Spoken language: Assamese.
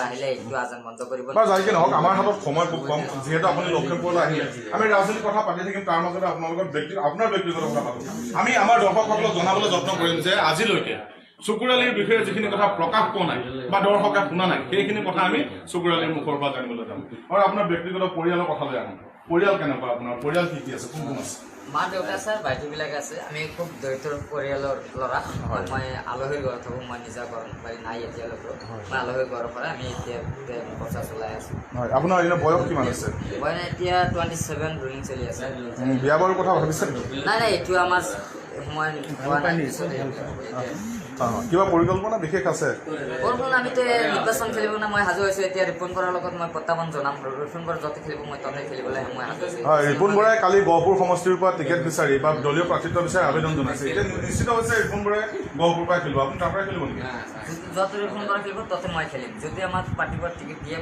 আহিলে এইটো আজান বন্ধ কৰিব যাই কি নহওক আমাৰ হাতত সময় খুব কম যিহেতু আপুনি লখিমপুৰলৈ আহিলে আমি ৰাজনৈতিক কথা পাতি থাকিম তাৰ মাজতে আপোনালোকৰ আপোনাৰ ব্যক্তিগত কথা পাতো আমি আমাৰ দৰ্শকসকলক জনাবলৈ যত্ন কৰিম যে আজিলৈকে চুকুৰালীৰ বিষয়ে যিখিনি কথা প্ৰকাশ পোৱা নাই বা দৰ্শকে শুনা নাই সেইখিনি কথা আমি চুকুৰালীৰ মুখৰ পৰা জানিবলৈ যাম আৰু আপোনাৰ ব্যক্তিগত পৰিয়ালৰ কথালৈ আহোঁ পৰিয়াল কেনেকুৱা আপোনাৰ পৰিয়াল কি কি আছে কোন কোন আছে মা দেউতা আছে ভাইটিবিলাক আছে আমি খুব দৰিদ্ৰ পৰিয়ালৰ ল'ৰা মই আলহীৰ ঘৰত থাকোঁ মই নিজা ঘৰ বাৰী নাই এতিয়ালৈকে মই আলহীৰ ঘৰৰ পৰা আমি এতিয়া বচা চলাই আছোঁ হয় আপোনাৰ এনে বয়স কিমান আছে মই এতিয়া 27 ৰানিং চলি আছে বিয়া বাৰুৰ কথা ভাবিছে নাই এইটো আমাৰ সময় হোৱা নাই কিবা পৰিকল্পনা বিশেষ আছে বৰষুণ আমিতো নিৰ্বাচন খেলিব না মই সাজু হৈছোঁ এতিয়া ৰিপন বৰাৰ লগত মই প্ৰত্যাহ্বান জনাম ৰিপন বৰা য'তে খেলিব মই তাতে খেলিবলৈ মই সাজু হৈছোঁ হয় ৰিপন বৰাই কালি গহপুৰ সমষ্টিৰ পৰা টিকেট বিচাৰি বা দলীয় প্ৰাৰ্থিত্ব বিচাৰি আবেদন জনাইছে এতিয়া নিশ্চিত হৈছে ৰিপন বৰাই গহপুৰ পৰা খেলিব আপুনি তাৰ পৰাই খেলিব নেকি য'ত ৰিপন বৰা খেলিব ততে মই খেলিম যদি আমাৰ পাৰ্টিৰ পৰা টিকেট দিয়ে